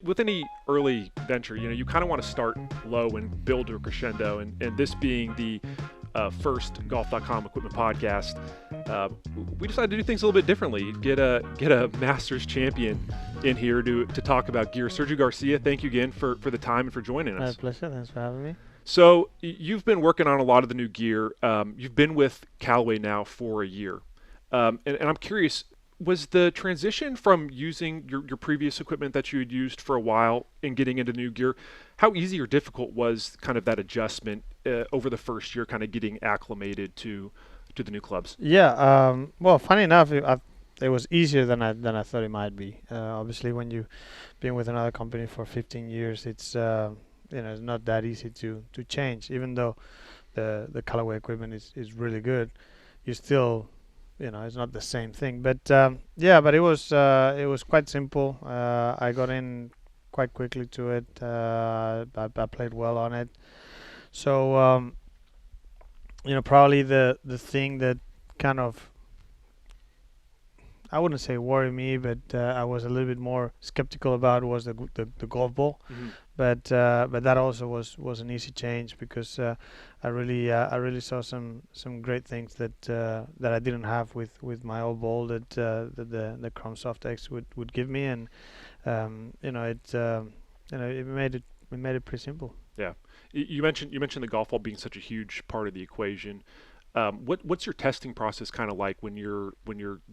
With any early venture, you kind of want to start low and build to a crescendo. And this being the first Golf.com equipment podcast, uh, we decided to do things a little bit differently. Get a Masters champion in here to talk about gear. Sergio Garcia, thank you again for the time and for joining My us. pleasure. Thanks for having me. So you've been working on a lot of the new gear. You've been with Callaway now for a year, and I'm curious. Was the transition from using your previous equipment that you had used for a while and getting into new gear, how easy or difficult was kind of that adjustment over the first year, kind of getting acclimated to the new clubs? Yeah. Well, funny enough, it was easier than I thought it might be. Obviously, when you've been with another company for 15 years, it's not that easy to change. Even though the Callaway equipment is really good, you still it's not the same thing. But yeah, but it was quite simple. I got in quite quickly to it. I played well on it. So probably the thing that kind of, I wouldn't say worry me, but I was a little bit more skeptical about was the golf ball. Hmm. But that also was an easy change because I really saw some great things that I didn't have with my old ball that the Chrome Soft X would give me. And it made it pretty simple. Yeah, you mentioned the golf ball being such a huge part of the equation. What's your testing process kind of like when you're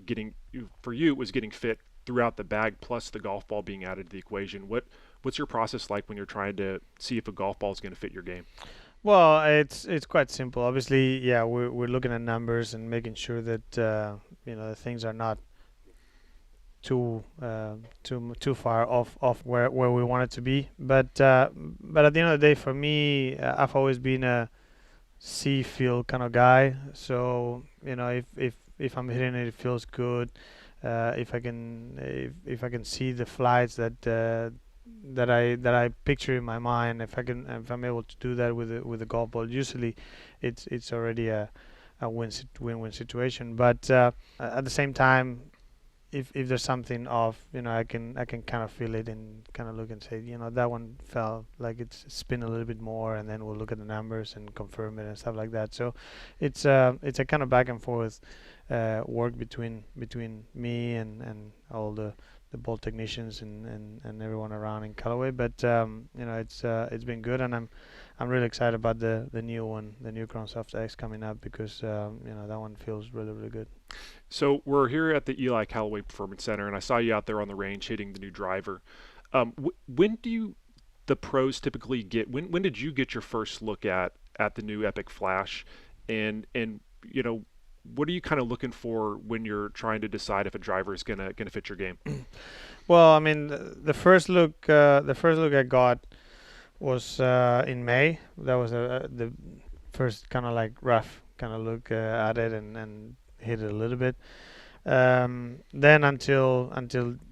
getting for you it was getting fit throughout the bag plus the golf ball being added to the equation. What's your process like when you're trying to see if a golf ball is going to fit your game? Well, it's quite simple. Obviously, yeah, we're looking at numbers and making sure that the things are not too far off where we want it to be. But at the end of the day, for me, I've always been a see feel kind of guy. So if I'm hitting it, it feels good. If I can see the flights that I picture in my mind, if I'm able to do that with the golf ball, usually it's already a win-win situation. But at the same time, if there's something off, I can kind of feel it and kind of look and say, that one felt like it's spin a little bit more, and then we'll look at the numbers and confirm it and stuff like that. So it's a kind of back and forth work between me and all the ball technicians and everyone around in Callaway. But it's been good, and I'm really excited about the new one, the new Crown Soft X coming up, because that one feels really really good. So we're here at the Eli Callaway Performance Center, and I saw you out there on the range hitting the new driver. When do the pros typically get? When did you get your first look at the new Epic Flash, and what are you kind of looking for when you're trying to decide if a driver is gonna fit your game? Well, I mean, the first look I got was in May. That was the first kind of like rough kind of look at it, and hit it a little bit. Then until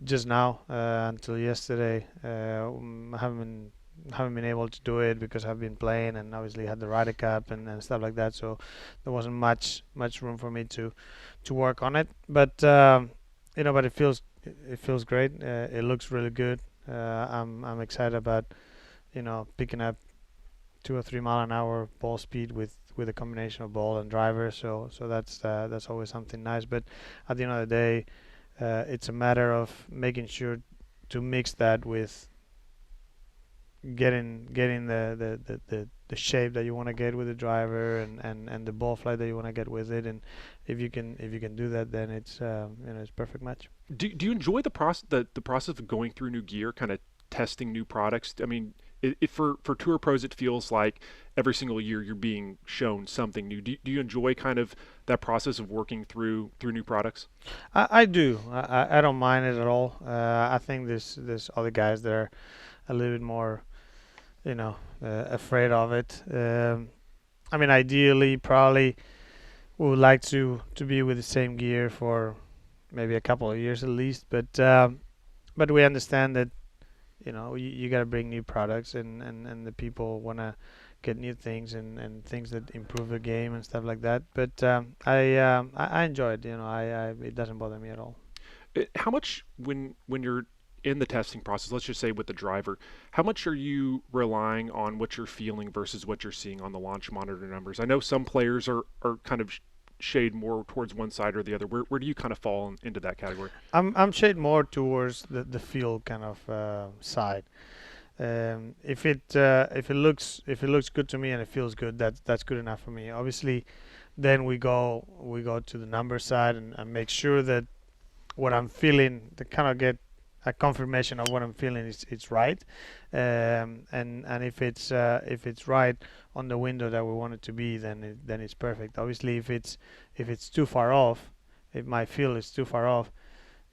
just now, until yesterday, I haven't been able to do it because I've been playing and obviously had the Ryder Cup and stuff like that. So there wasn't much room for me to work on it. But it feels great. It looks really good. I'm excited about picking up 2 or 3 mile an hour ball speed with a combination of ball and driver. So that's always something nice. But at the end of the day, it's a matter of making sure to mix that with getting the shape that you want to get with the driver, and the ball flight that you want to get with it. And if you can do that, then it's perfect match. Do you enjoy the process of going through new gear, kind of testing new products? I mean, for tour pros, it feels like every single year you're being shown something new. Do you enjoy kind of that process of working through new products? I do. I don't mind it at all. I think there's other guys that are a little bit more afraid of it. I mean, ideally, probably we would like to be with the same gear for maybe a couple of years at least. But we understand that you got to bring new products, and the people want to get new things and things that improve the game and stuff like that. But I enjoy it. It doesn't bother me at all. How much when you're in the testing process, let's just say with the driver, how much are you relying on what you're feeling versus what you're seeing on the launch monitor numbers? I know some players are kind of shade more towards one side or the other. Where do you kind of fall into that category? I'm shade more towards the feel kind of side. If it looks good to me and it feels good, that's good enough for me. Obviously, then we go to the number side and make sure that what I'm feeling to kind of get a confirmation of what I'm feeling is it's right, and if it's right on the window that we want it to be, then it's perfect. Obviously, if it's too far off, if my feel is too far off,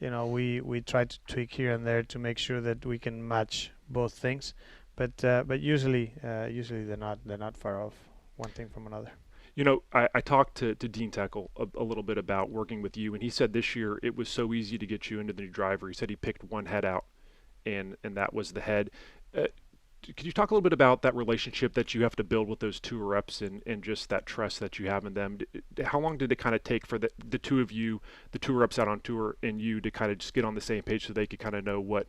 we try to tweak here and there to make sure that we can match both things, but usually they're not far off one thing from another. I talked to Dean Teckel a little bit about working with you, and he said this year it was so easy to get you into the new driver. He said he picked one head out, and that was the head. Uh, could you talk a little bit about that relationship that you have to build with those tour reps and just that trust that you have in them? How long did it kind of take for the two of you, the tour reps out on tour, and you to kind of just get on the same page so they could kind of know what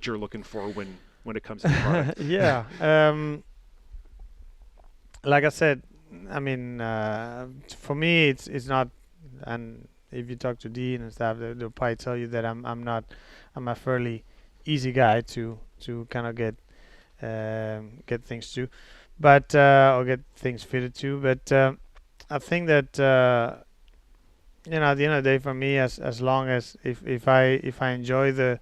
you're looking for when it comes to the product? Yeah. Like I said, I mean, for me, it's not. And if you talk to Dean and stuff, they'll probably tell you that I'm not. I'm a fairly easy guy to kind of get things to, but or get things fitted to. But I think that at the end of the day, for me, as long as if I enjoy the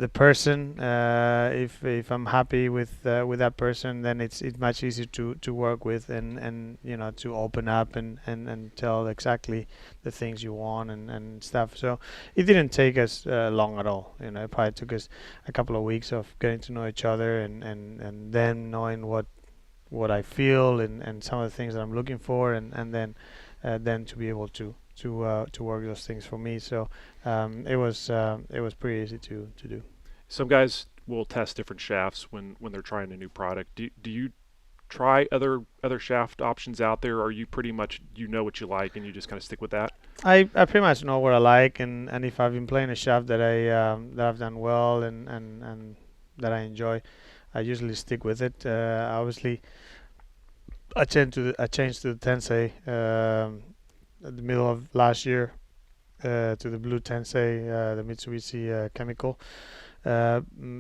person, if I'm happy with that person, then it's much easier to work with and to open up and tell exactly the things you want and stuff. So it didn't take us long at all. It probably took us a couple of weeks of getting to know each other and then knowing what I feel and some of the things that I'm looking for and then to be able to work those things for me. So it was pretty easy to do. Some guys will test different shafts when they're trying a new product. Do you try other shaft options out there, or are you pretty much what you like and you just kind of stick with that? I pretty much know what I like, and if I've been playing a shaft that I've done well and that I enjoy, I usually stick with it. Obviously, I changed to the Tensei at the middle of last year to the Blue Tensei, the Mitsubishi chemical.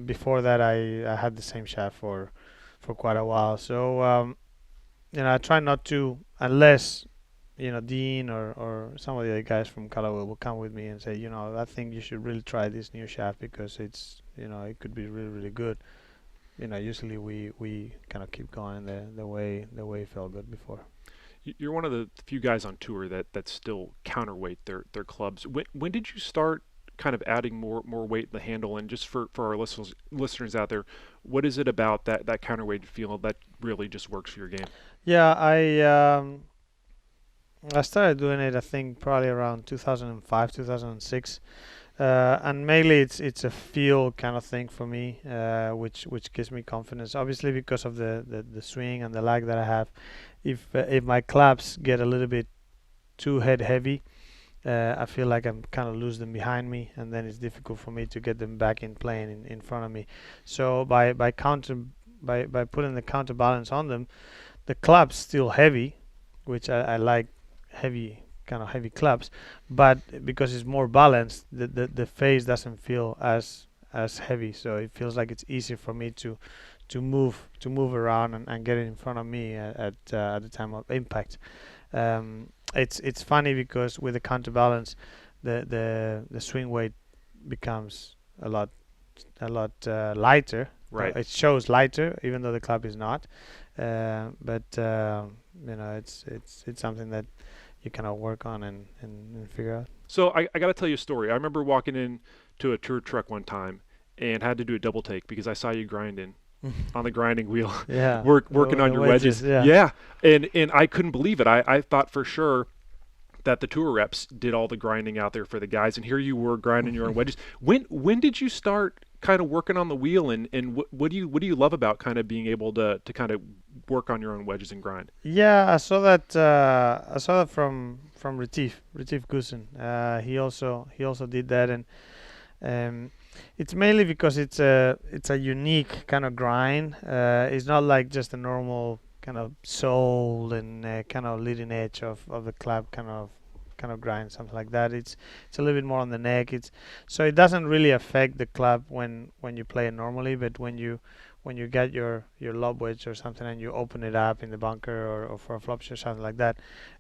Before that, I had the same shaft for quite a while. So I try not to, unless Dean or some of the other guys from Callaway will come with me and say, I think you should really try this new shaft because it could be really really good. Usually we kind of keep going the way it felt good before. You're one of the few guys on tour that still counterweight their clubs. When did you start kind of adding more weight in the handle? And just for our listeners out there, what is it about that counterweight feel that really just works for your game? Yeah, I started doing it I think probably around 2005, 2006. And mainly it's a feel kind of thing for me, which gives me confidence. Obviously, because of the swing and the lag that I have, if my claps get a little bit too head heavy, I feel like I'm kind of lose them behind me, and then it's difficult for me to get them back in playing in front of me. So by putting the counterbalance on them, the clap's still heavy, which I like heavy kind of heavy clubs, but because it's more balanced, the face doesn't feel as heavy, so it feels like it's easier for me to move around and get it in front of me at the time of impact. It's funny because with the counterbalance, the swing weight becomes a lot lighter. Right. It shows lighter even though the club is not, but it's something that you kind of work on and figure out. So I got to tell you a story. I remember walking in to a tour truck one time and had to do a double take because I saw you grinding on the grinding wheel, Yeah, working on the your wedges. wedges. Yeah. Yeah, and I couldn't believe it. I thought for sure that the tour reps did all the grinding out there for the guys, and here you were grinding your own wedges. When did you start kind of working on the wheel, and what do you love about kind of being able to kind of work on your own wedges and grind? Yeah, I saw that. I saw that from Retief Goosen. He also did that, and It's mainly because it's a unique kind of grind. It's not like just a normal kind of sole and kind of leading edge of the club kind of grind, something like that. It's a little bit more on the neck. It's so it doesn't really affect the club when you play it normally, but when you get your lob wedge or something and you open it up in the bunker or for a flop shot or something like that,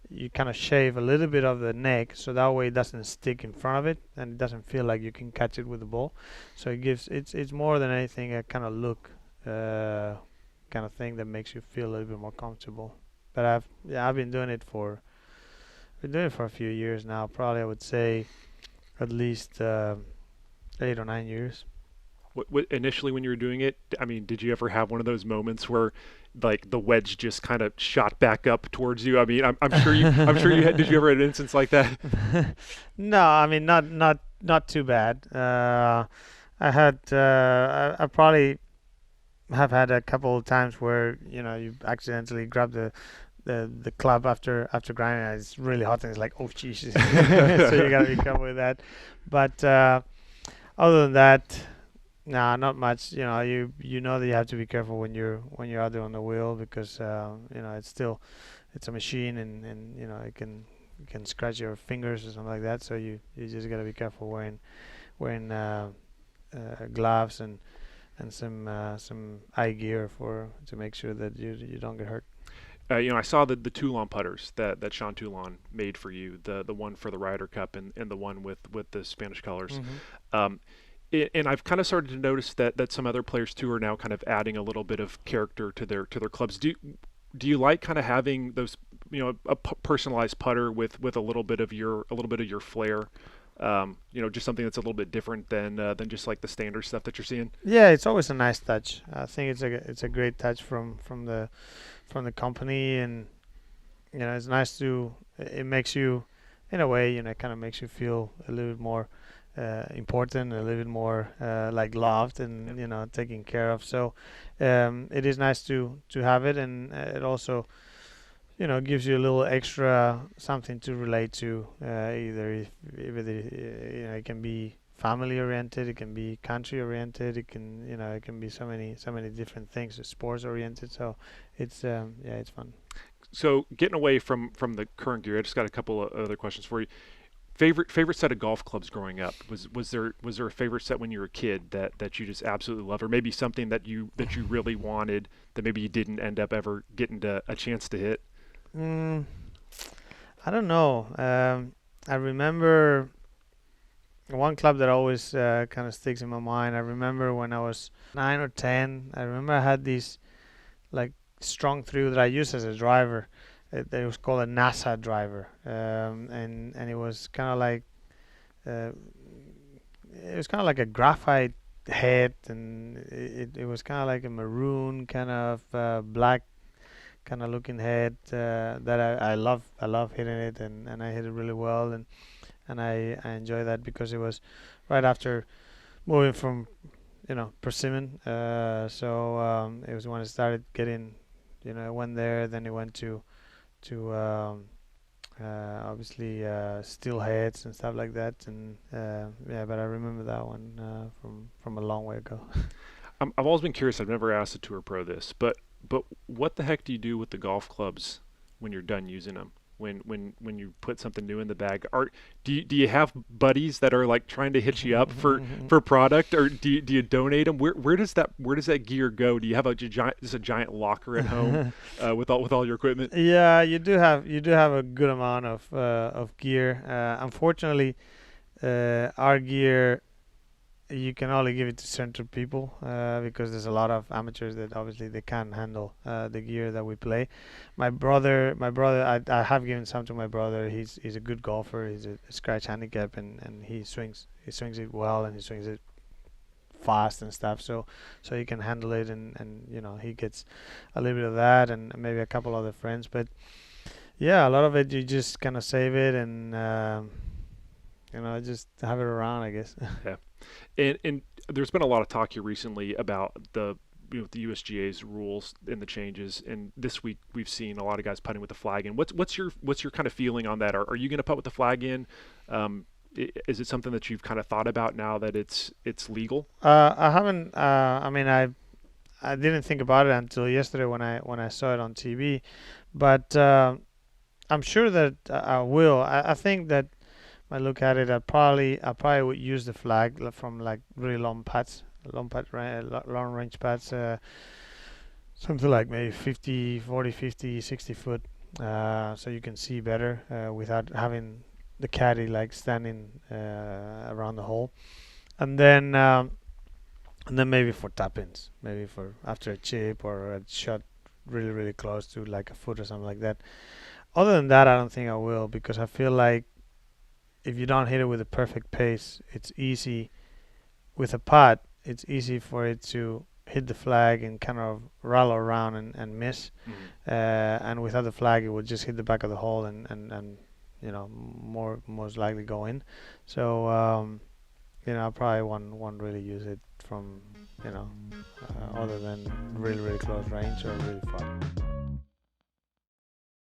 you kind of shave a little bit of the neck so that way it doesn't stick in front of it and it doesn't feel like you can catch it with the ball. So it gives it's more than anything a kind of look kind of thing that makes you feel a little bit more comfortable. But I've been doing it for a few years now. Probably I would say at least 8 or 9 years. Initially when you were doing it, I mean, did you ever have one of those moments where like the wedge just kind of shot back up towards you? I mean, I'm sure you had. Did you ever have an instance like that? No, I mean not too bad. I probably have had a couple of times where you accidentally grab the club after grinding and it's really hot and it's like, oh Jesus. So you gotta be careful with that. But other than that, nah, not much. You know that you have to be careful when you're out there on the wheel because it's a machine and it can scratch your fingers or something like that. So you just gotta be careful wearing gloves and some eye gear for to make sure that you don't get hurt. I saw the Toulon putters that Sean Toulon made for you, the one for the Ryder Cup and the one with the Spanish colors. Hmm. Um, and I've kind of started to notice that some other players too are now kind of adding a little bit of character to their clubs. Do you like kind of having those, a personalized putter with a little bit of your flair? Just something that's a little bit different than just like the standard stuff that you're seeing. Yeah, it's always a nice touch. I think it's a great touch from the company, and it's nice to. It makes you, in a way, it kind of makes you feel a little bit more important, a little bit more like loved and Yep. taken care of. So it is nice to have it, and it also gives you a little extra something to relate to. Either if it can be family oriented, it can be country oriented, it can be so many different things, sports oriented. So it's yeah, it's fun. So getting away from the current gear, I just got a couple of other questions for you. Favorite set of golf clubs growing up, was there a favorite set when you were a kid that you just absolutely love, or maybe something that you really wanted that maybe you didn't end up ever getting a chance to hit? Mm, I don't know. I remember one club that always kind of sticks in my mind. I remember when I was 9 or 10. I remember I had these like strong through that I used as a driver. It was called a NASA driver, and uh, it was kind of like a graphite head, and it was kind of like a maroon kind of black kind of looking head that I love hitting it, and I hit it really well, and I enjoy that because it was right after moving from persimmon. So it was when I started getting, I went there, then it went to obviously steel heads and stuff like that, and yeah. But I remember that one from a long way ago. I've always been curious. I've never asked a tour pro this, but what the heck do you do with the golf clubs when you're done using them? When you put something new in the bag, do you have buddies that are like trying to hit you up for product, or do you donate them? Where does that gear go? Do you have a giant locker at home with all your equipment? Yeah, you do have a good amount of gear. Unfortunately, our gear you can only give it to certain people because there's a lot of amateurs that obviously they can't handle the gear that we play. My brother, I have given some to my brother. He's a good golfer. He's a scratch handicap, and he swings it well, and he swings it fast and stuff. So he can handle it, and he gets a little bit of that, and maybe a couple other friends. But yeah, a lot of it you just kind of save it and just have it around, I guess. Yeah. And there's been a lot of talk here recently about the USGA's rules and the changes. And this week we've seen a lot of guys putting with the flag in. What's your kind of feeling on that? Are you going to putt with the flag in? Is it something that you've kind of thought about now that it's legal? I haven't. I mean, I didn't think about it until yesterday when I saw it on TV, but I'm sure that I will. I think that when I look at it, I probably would use the flag from like really long putts, long range putts, something like maybe 50, 40, 50, 60 foot, so you can see better without having the caddy like standing around the hole, and then. And then maybe for tap-ins, maybe for after a chip or a shot really, really close to like a foot or something like that. Other than that, I don't think I will because I feel like if you don't hit it with a perfect pace, it's easy with a putt. It's easy for it to hit the flag and kind of roll around and miss. Mhm. And without the flag, it would just hit the back of the hole and most likely go in. So I probably won't really use it from you know other than really really close range or really far.